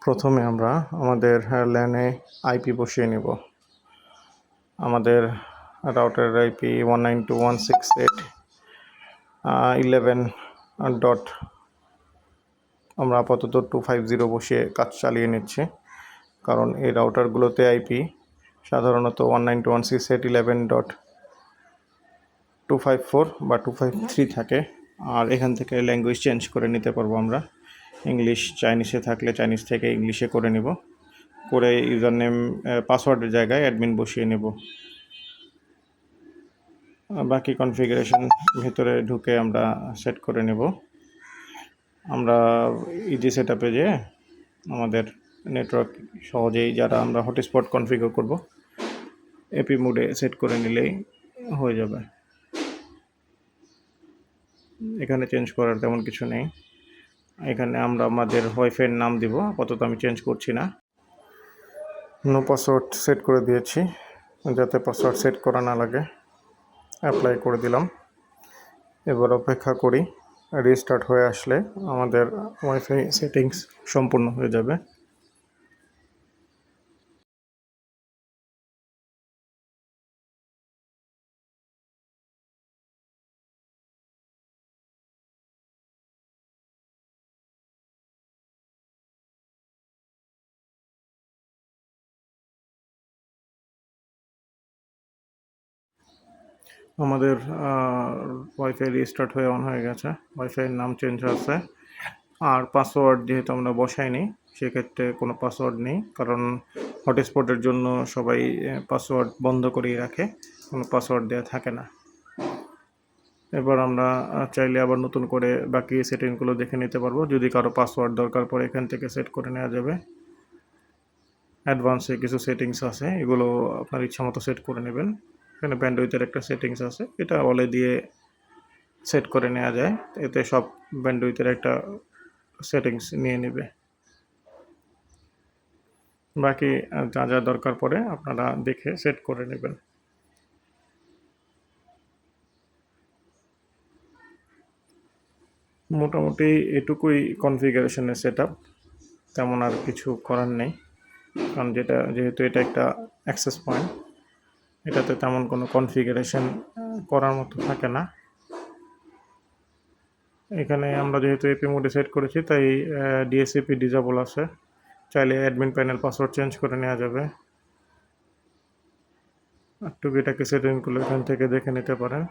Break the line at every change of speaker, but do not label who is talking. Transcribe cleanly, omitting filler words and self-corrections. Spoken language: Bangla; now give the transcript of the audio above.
প্রথমে আমরা আমাদের ল্যানে আইপি বসিয়ে নেব। আমাদের রাউটারের আইপি 192.168.11 ডট আমরা আপাতত 250 বসিয়ে কাজ চালিয়ে নিচ্ছি, কারণ এই রাউটারগুলোতে আইপি সাধারণত 192.168.11.254 বা 253 থাকে। আর এখান থেকে ল্যাঙ্গুয়েজ চেঞ্জ করে নিতে পারবো আমরা। ইংলিশ, চাইনিজে থাকলে চাইনিজ থেকে ইংলিশে করে নেব, করে ইউজার নেম পাসওয়ার্ডের জায়গায় অ্যাডমিন বসিয়ে নেব। বাকি কনফিগারেশন ভিতরে ঢুকে আমরা সেট করে নেব। আমরা ইজি সেট আপে যেয়ে আমাদের নেটওয়ার্ক সহজেই যারা আমরা হটস্পট কনফিগার করব এপি মোডে সেট করে নিলেই হয়ে যাবে। এখানে চেঞ্জ করার তেমন কিছু নেই। এখানে আমরা আমাদের ওয়াইফাইয়ের নাম দিব, আপাতত আমি চেঞ্জ করছি না। নো পাসওয়ার্ড সেট করে দিয়েছি, যাতে পাসওয়ার্ড সেট করা না লাগে। অ্যাপ্লাই করে দিলাম। এবার অপেক্ষা করি, রিস্টার্ট হয়ে আসলে আমাদের ওয়াইফাই সেটিংস সম্পূর্ণ হয়ে যাবে। আমাদের ওয়াইফাই রিস্টার্ট হয়ে অন হয়ে গেছে, ওয়াইফাইয়ের নাম চেঞ্জ আছে। আর পাসওয়ার্ড যেহেতু আমরা বসাইনি, সেক্ষেত্রে কোনো পাসওয়ার্ড নেই, কারণ হটস্পটের জন্য সবাই পাসওয়ার্ড বন্ধ করেই রাখে, কোনো পাসওয়ার্ড দেওয়া থাকে না। এবার আমরা চাইলে আবার নতুন করে বাকি সেটিংগুলো দেখে নিতে পারবো। যদি কারো পাসওয়ার্ড দরকার পড়ে এখান থেকে সেট করে নেওয়া যাবে। অ্যাডভান্সে কিছু সেটিংস আছে, এগুলো আপনার ইচ্ছা মতো সেট করে নেবেন। এখানে ব্যান্ডউইথের একটা সেটিংস আছে, এটা অলে দিয়ে সেট করে নেওয়া যায়, এতে সব ব্যান্ডউইথের একটা সেটিংস নিয়ে নেবে। বাকি যা যা দরকার পড়ে আপনারা দেখে সেট করে নেবেন। মোটামুটি এটুকুই কনফিগারেশনের সেট আপ, তেমন আর কিছু করার নেই, কারণ যেহেতু এটা একটা অ্যাক্সেস পয়েন্ট, এটাতে তেমন কোনো কনফিগারেশন করার মতো থাকে না। এখানে আমরা যেহেতু এপি মোডে সেট করেছি, তাই ডিএসসিপি ডিজেবল আছে। চাইলে অ্যাডমিন প্যানেল পাসওয়ার্ড চেঞ্জ করে নেওয়া যাবে। টুকিটাকি সেটিংগুলো এখান থেকে দেখে নিতে পারেন।